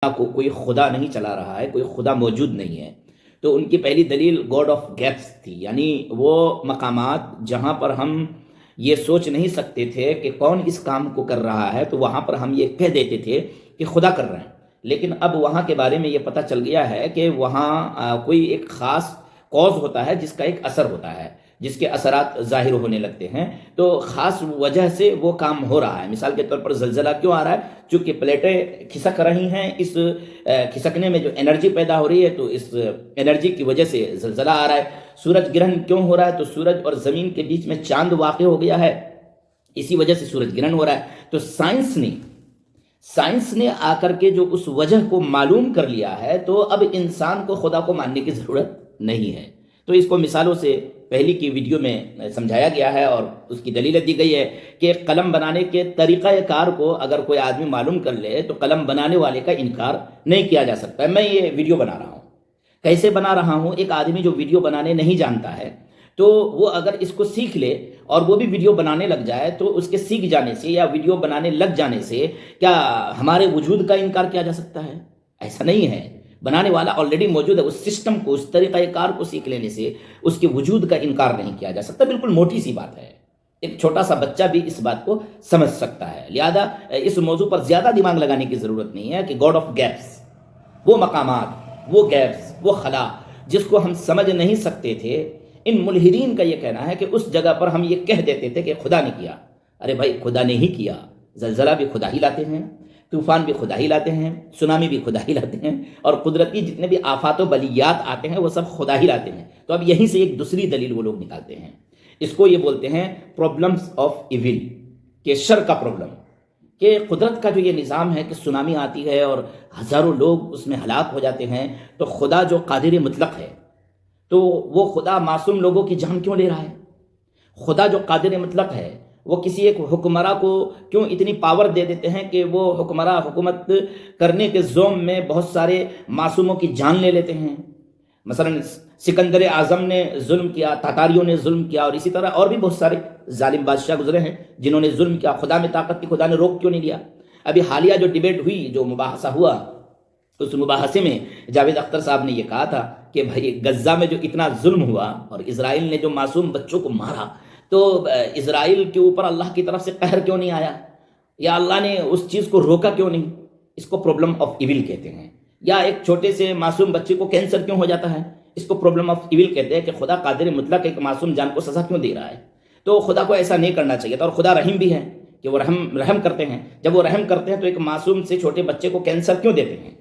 کو کوئی خدا نہیں چلا رہا ہے، کوئی خدا موجود نہیں ہے، تو ان کی پہلی دلیل گاڈ آف گیپس تھی، یعنی وہ مقامات جہاں پر ہم یہ سوچ نہیں سکتے تھے کہ کون اس کام کو کر رہا ہے، تو وہاں پر ہم یہ کہہ دیتے تھے کہ خدا کر رہے ہیں۔ لیکن اب وہاں کے بارے میں یہ پتہ چل گیا ہے کہ وہاں کوئی ایک خاص کوز ہوتا ہے جس کا ایک اثر ہوتا ہے، جس کے اثرات ظاہر ہونے لگتے ہیں، تو خاص وجہ سے وہ کام ہو رہا ہے۔ مثال کے طور پر زلزلہ کیوں آ رہا ہے؟ چونکہ پلیٹیں کھسک رہی ہیں، اس کھسکنے میں جو انرجی پیدا ہو رہی ہے، تو اس انرجی کی وجہ سے زلزلہ آ رہا ہے۔ سورج گرہن کیوں ہو رہا ہے؟ تو سورج اور زمین کے بیچ میں چاند واقع ہو گیا ہے، اسی وجہ سے سورج گرہن ہو رہا ہے۔ تو سائنس نے آ کر کے جو اس وجہ کو معلوم کر لیا ہے، تو اب انسان کو خدا کو ماننے کی ضرورت نہیں ہے۔ تو اس کو مثالوں سے پہلی کی ویڈیو میں سمجھایا گیا ہے، اور اس کی دلیل دی گئی ہے کہ قلم بنانے کے طریقہ کار کو اگر کوئی آدمی معلوم کر لے تو قلم بنانے والے کا انکار نہیں کیا جا سکتا ہے۔ میں یہ ویڈیو بنا رہا ہوں، کیسے بنا رہا ہوں؟ ایک آدمی جو ویڈیو بنانے نہیں جانتا ہے، تو وہ اگر اس کو سیکھ لے اور وہ بھی ویڈیو بنانے لگ جائے، تو اس کے سیکھ جانے سے یا ویڈیو بنانے لگ جانے سے کیا ہمارے وجود کا انکار کیا جا سکتا ہے؟ ایسا نہیں ہے۔ بنانے والا آلریڈی موجود ہے، اس سسٹم کو، اس طریقہ کار کو سیکھ لینے سے اس کے وجود کا انکار نہیں کیا جا سکتا۔ بالکل موٹی سی بات ہے، ایک چھوٹا سا بچہ بھی اس بات کو سمجھ سکتا ہے۔ لہذا اس موضوع پر زیادہ دماغ لگانے کی ضرورت نہیں ہے کہ گاڈ آف گیپس، وہ مقامات، وہ گیپس، وہ خلا جس کو ہم سمجھ نہیں سکتے تھے، ان ملحدین کا یہ کہنا ہے کہ اس جگہ پر ہم یہ کہہ دیتے تھے کہ خدا نے کیا۔ ارے بھائی، خدا نے ہی کیا۔ زلزلہ بھی خدا ہی لاتے ہیں، طوفان بھی خدا ہی لاتے ہیں، سونامی بھی خدا ہی لاتے ہیں، اور قدرتی جتنے بھی آفات و بلیات آتے ہیں وہ سب خدا ہی لاتے ہیں۔ تو اب یہیں سے ایک دوسری دلیل وہ لوگ نکالتے ہیں، اس کو یہ بولتے ہیں پرابلمس آف ایول، کہ شر کا پرابلم، کہ قدرت کا جو یہ نظام ہے کہ سونامی آتی ہے اور ہزاروں لوگ اس میں ہلاک ہو جاتے ہیں، تو خدا جو قادر مطلق ہے، تو وہ خدا معصوم لوگوں کی جان کیوں لے رہا ہے؟ خدا جو قادر مطلق ہے، وہ کسی ایک حکمراں کو کیوں اتنی پاور دے دیتے ہیں کہ وہ حکمراں حکومت کرنے کے زوم میں بہت سارے معصوموں کی جان لے لیتے ہیں؟ مثلا سکندر اعظم نے ظلم کیا، تاتاریوں نے ظلم کیا، اور اسی طرح اور بھی بہت سارے ظالم بادشاہ گزرے ہیں جنہوں نے ظلم کیا۔ خدا میں طاقت تھی، خدا نے روک کیوں نہیں لیا؟ ابھی حالیہ جو ڈیبیٹ ہوئی، جو مباحثہ ہوا، اس مباحثے میں جاوید اختر صاحب نے یہ کہا تھا کہ بھائی، غزہ میں جو اتنا ظلم ہوا اور اسرائیل نے جو معصوم بچوں کو مارا، تو اسرائیل کے اوپر اللہ کی طرف سے قہر کیوں نہیں آیا؟ یا اللہ نے اس چیز کو روکا کیوں نہیں؟ اس کو پرابلم آف ایول کہتے ہیں۔ یا ایک چھوٹے سے معصوم بچے کو کینسر کیوں ہو جاتا ہے؟ اس کو پرابلم آف ایول کہتے ہیں، کہ خدا قادر مطلق ایک معصوم جان کو سزا کیوں دے رہا ہے؟ تو خدا کو ایسا نہیں کرنا چاہیے تھا، اور خدا رحیم بھی ہے کہ وہ رحم کرتے ہیں۔ جب وہ رحم کرتے ہیں تو ایک معصوم سے چھوٹے بچے کو کینسر کیوں دیتے ہیں؟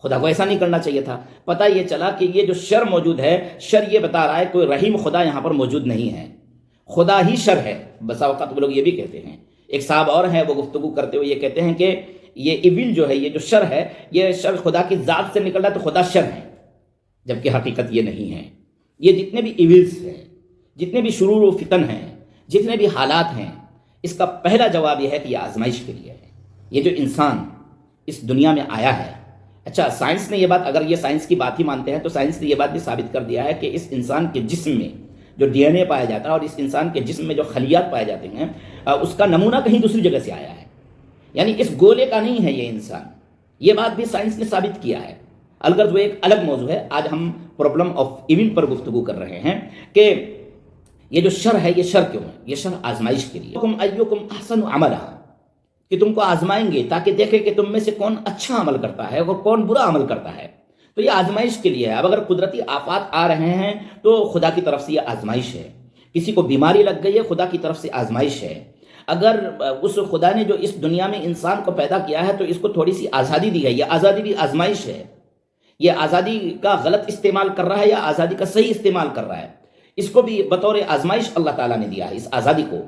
خدا کو ایسا نہیں کرنا چاہیے تھا۔ پتہ یہ چلا کہ یہ جو شر موجود ہے، شر یہ بتا رہا ہے کوئی رحیم خدا یہاں پر موجود نہیں ہے، خدا ہی شر ہے۔ بسا اوقات وہ لوگ یہ بھی کہتے ہیں، ایک صاحب اور ہیں، وہ گفتگو کرتے ہوئے یہ کہتے ہیں کہ یہ ایول جو ہے، یہ جو شر ہے، یہ شر خدا کی ذات سے نکل رہا ہے، تو خدا شر ہے، جبکہ حقیقت یہ نہیں ہے۔ یہ جتنے بھی ایولز ہیں، جتنے بھی شرور و فتن ہیں، جتنے بھی حالات ہیں، اس کا پہلا جواب یہ ہے کہ یہ آزمائش کے لیے ہے۔ یہ جو انسان اس دنیا میں آیا ہے، اچھا، سائنس نے یہ بات، اگر یہ سائنس کی بات ہی مانتے ہیں، تو سائنس نے یہ بات بھی ثابت کر دیا ہے کہ اس انسان کے جسم میں جو ڈی این اے پایا جاتا ہے، اور اس انسان کے جسم میں جو خلیات پائے جاتے ہیں، اس کا نمونہ کہیں دوسری جگہ سے آیا ہے، یعنی اس گولے کا نہیں ہے یہ انسان۔ یہ بات بھی سائنس نے ثابت کیا ہے، البتہ وہ ایک الگ موضوع ہے۔ آج ہم پرابلم آف ایول پر گفتگو کر رہے ہیں کہ یہ جو شر ہے، یہ شر کیوں ہے؟ یہ شر آزمائش کے لیے۔ ایکم احسن عملا، کہ تم کو آزمائیں گے تاکہ دیکھیں کہ تم میں سے کون اچھا عمل کرتا ہے اور کون برا عمل کرتا ہے۔ تو یہ آزمائش کے لیے ہے۔ اب اگر قدرتی آفات آ رہے ہیں تو خدا کی طرف سے یہ آزمائش ہے۔ کسی کو بیماری لگ گئی ہے، خدا کی طرف سے آزمائش ہے۔ اگر اس خدا نے جو اس دنیا میں انسان کو پیدا کیا ہے تو اس کو تھوڑی سی آزادی دی ہے، یہ آزادی بھی آزمائش ہے۔ یہ آزادی کا غلط استعمال کر رہا ہے یا آزادی کا صحیح استعمال کر رہا ہے، اس کو بھی بطور آزمائش اللہ تعالیٰ نے دیا ہے، اس آزادی کو۔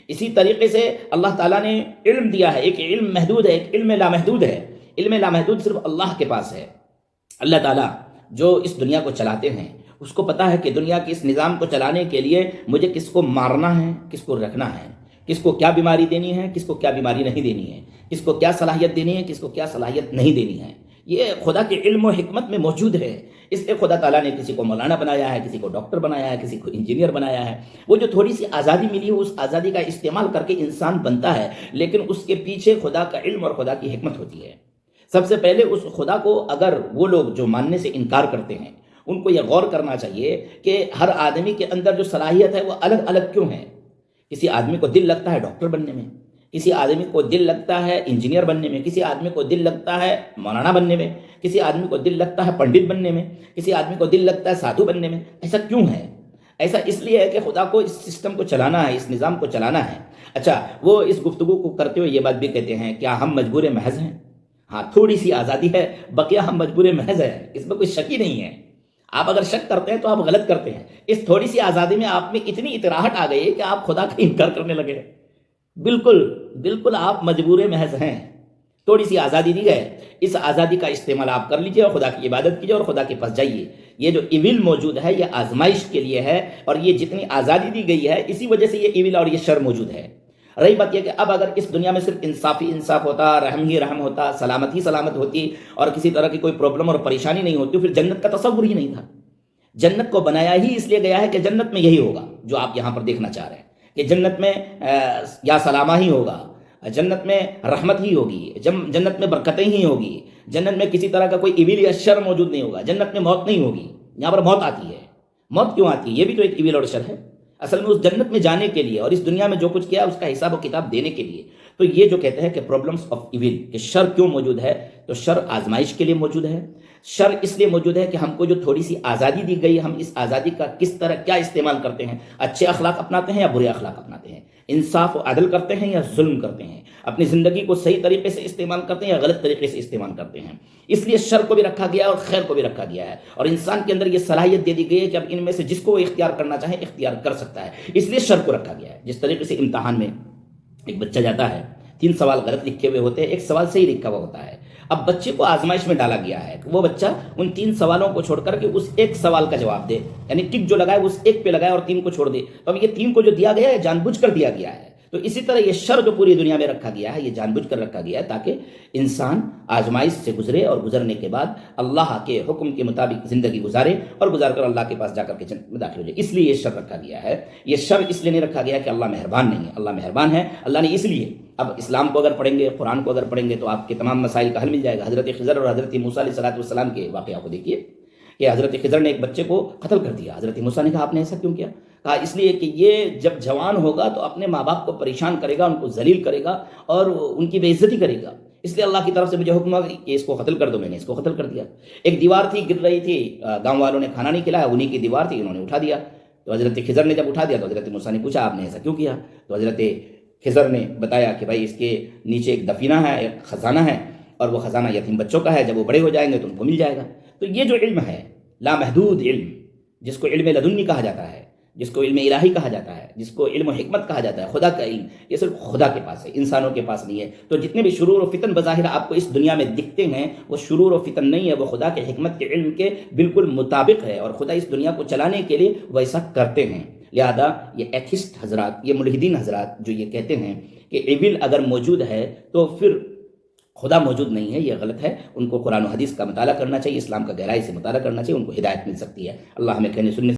اسی طریقے سے اللہ تعالیٰ نے علم دیا ہے، ایک علم محدود ہے، ایک علم لامحدود ہے۔ علم لامحدود صرف اللہ کے پاس ہے۔ اللہ تعالیٰ جو اس دنیا کو چلاتے ہیں، اس کو پتہ ہے کہ دنیا کے اس نظام کو چلانے کے لیے مجھے کس کو مارنا ہے، کس کو رکھنا ہے، کس کو کیا بیماری دینی ہے، کس کو کیا بیماری نہیں دینی ہے، کس کو کیا صلاحیت دینی ہے، کس کو کیا صلاحیت نہیں دینی ہے۔ یہ خدا کے علم و حکمت میں موجود ہے۔ اس لیے خدا تعالیٰ نے کسی کو مولانا بنایا ہے، کسی کو ڈاکٹر بنایا ہے، کسی کو انجینئر بنایا ہے۔ وہ جو تھوڑی سی آزادی ملی ہے، اس آزادی کا استعمال کر کے انسان بنتا ہے، لیکن اس کے پیچھے خدا کا علم اور خدا کی حکمت ہوتی ہے۔ سب سے پہلے اس خدا کو اگر وہ لوگ جو ماننے سے انکار کرتے ہیں ان کو یہ غور کرنا چاہیے کہ ہر آدمی کے اندر جو صلاحیت ہے وہ الگ الگ کیوں ہے. کسی آدمی کو دل لگتا ہے ڈاکٹر بننے میں، کسی آدمی کو دل لگتا ہے انجینئر بننے میں، کسی آدمی کو دل لگتا ہے مولانا بننے میں، کسی آدمی کو دل لگتا ہے پنڈت بننے میں، کسی آدمی کو دل لگتا ہے سادھو بننے میں. ایسا کیوں ہے؟ ایسا اس لیے ہے کہ خدا کو اس سسٹم کو چلانا ہے، اس نظام کو چلانا ہے. اچھا، وہ اس گفتگو کو کرتے ہوئے یہ بات بھی کہتے ہیں کیا ہم مجبور محض ہیں؟ ہاں، تھوڑی سی آزادی ہے، بقیہ ہم مجبور محض ہیں، اس میں کوئی شک ہی نہیں ہے. آپ اگر شک کرتے ہیں تو آپ غلط کرتے ہیں. اس تھوڑی سی آزادی میں آپ میں اتنی اطراحٹ آ گئی ہے کہ آپ خدا کا انکار کرنے لگے ہیں. بالکل بالکل آپ مجبور محض ہیں. تھوڑی سی آزادی دی ہے، اس آزادی کا استعمال آپ کر لیجئے اور خدا کی عبادت کیجئے اور خدا کے پاس جائیے. یہ جو ایول موجود ہے یہ آزمائش کے لیے ہے، اور یہ جتنی آزادی دی گئی ہے اسی وجہ سے یہ ایول اور یہ شر موجود ہے. رہی بات یہ کہ اب اگر اس دنیا میں صرف انصاف ہی انصاف ہوتا، رحم ہی رحم ہوتا، سلامت ہی سلامت ہوتی اور کسی طرح کی کوئی پرابلم اور پریشانی نہیں ہوتی، پھر جنت کا تصور ہی نہیں تھا. جنت کو بنایا ہی اس لیے گیا ہے کہ جنت میں یہی ہوگا جو آپ یہاں پر دیکھنا چاہ رہے ہیں کہ جنت میں یا سلامہ ہی ہوگا، جنت میں رحمت ہی ہوگی، جنت میں برکتیں ہی ہوگی، جنت میں کسی طرح کا کوئی ایول یا شر موجود نہیں ہوگا، جنت میں موت نہیں ہوگی. یہاں پر موت آتی ہے. موت کیوں آتی ہے؟ یہ بھی تو ایک ایول اور شر ہے. اصل میں اس جنت میں جانے کے لیے اور اس دنیا میں جو کچھ کیا اس کا حساب و کتاب دینے کے لیے. تو یہ جو کہتے ہیں کہ پرابلمس آف ایول، کہ شر کیوں موجود ہے، تو شر آزمائش کے لیے موجود ہے. شر اس لیے موجود ہے کہ ہم کو جو تھوڑی سی آزادی دی گئی، ہم اس آزادی کا کس طرح کیا استعمال کرتے ہیں. اچھے اخلاق اپناتے ہیں یا برے اخلاق اپناتے ہیں، انصاف و عدل کرتے ہیں یا ظلم کرتے ہیں، اپنی زندگی کو صحیح طریقے سے استعمال کرتے ہیں یا غلط طریقے سے استعمال کرتے ہیں. اس لیے شر کو بھی رکھا گیا ہے اور خیر کو بھی رکھا گیا ہے، اور انسان کے اندر یہ صلاحیت دے دی گئی ہے کہ اب ان میں سے جس کو وہ اختیار کرنا چاہے اختیار کر سکتا ہے. اس لیے شر کو رکھا گیا ہے. جس طریقے سے امتحان میں ایک بچہ جاتا ہے، 3 سوال غلط لکھے ہوئے ہوتے ہیں، ایک سوال صحیح لکھا ہوا ہوتا ہے. اب بچے کو آزمائش میں ڈالا گیا ہے کہ وہ بچہ ان 3 سوالوں کو چھوڑ کر کے اس ایک سوال کا جواب دے، یعنی ٹک جو لگائے اس ایک پہ لگائے اور 3 کو چھوڑ دے. تو اب یہ 3 کو جو دیا گیا ہے جان بوجھ کر دیا گیا ہے. تو اسی طرح یہ شر جو پوری دنیا میں رکھا گیا ہے یہ جان بوجھ کر رکھا گیا ہے تاکہ انسان آزمائش سے گزرے اور گزرنے کے بعد اللہ کے حکم کے مطابق زندگی گزارے اور گزار کر اللہ کے پاس جا کر کے جنت میں داخل ہو جائے. اس لیے یہ شر رکھا گیا ہے. یہ شر اس لیے نہیں رکھا گیا کہ اللہ مہربان نہیں ہے، اللہ مہربان ہے. اللہ نے اس لیے، اب اسلام کو اگر پڑھیں گے، قرآن کو اگر پڑھیں گے تو آپ کے تمام مسائل کا حل مل جائے گا. حضرت خضر اور حضرت موسیٰ علیہ السلام کے واقعہ کو دیکھیے کہ حضرت خضر نے ایک بچے کو قتل کر دیا. حضرت موسیٰ نے کہا آپ نے ایسا کیوں کیا؟ کہا اس لیے کہ یہ جب جوان ہوگا تو اپنے ماں باپ کو پریشان کرے گا، ان کو ذلیل کرے گا اور ان کی بے عزتی کرے گا. اس لیے اللہ کی طرف سے مجھے حکم ہوا کہ اس کو قتل کر دو. میں نے اس کو قتل کر دیا. ایک دیوار تھی گر رہی تھی، گاؤں والوں نے کھانا نہیں کھلایا، انہی کی دیوار تھی، انہوں نے اٹھا دیا. تو حضرت خضر نے جب اٹھا دیا تو حضرت موسیٰ نے پوچھا آپ نے ایسا کیوں کیا؟ تو حضرت خضر نے بتایا کہ بھائی اس کے نیچے ایک دفینہ ہے، ایک خزانہ ہے، اور وہ خزانہ یتیم بچوں کا ہے، جب وہ بڑے ہو جائیں گے تو ان کو مل جائے گا. تو یہ جو علم ہے لامحدود علم، جس کو علم لدنی کہا جاتا ہے، جس کو علم الہی کہا جاتا ہے، جس کو علم و حکمت کہا جاتا ہے، خدا کا علم، یہ صرف خدا کے پاس ہے، انسانوں کے پاس نہیں ہے. تو جتنے بھی شرور و فتن بظاہر آپ کو اس دنیا میں دکھتے ہیں وہ شرور و فتن نہیں ہے، وہ خدا کے حکمت کے علم کے بالکل مطابق ہے، اور خدا اس دنیا کو چلانے کے لیے ویسا کرتے ہیں. لہذا یہ ایتھسٹ حضرات، یہ ملحدین حضرات جو یہ کہتے ہیں کہ ایول اگر موجود ہے تو پھر خدا موجود نہیں ہے، یہ غلط ہے. ان کو قرآن و حدیث کا مطالعہ کرنا چاہیے، اسلام کا گہرائی سے مطالعہ کرنا چاہیے، ان کو ہدایت مل سکتی ہے. اللہ ہمیں کہنے سننے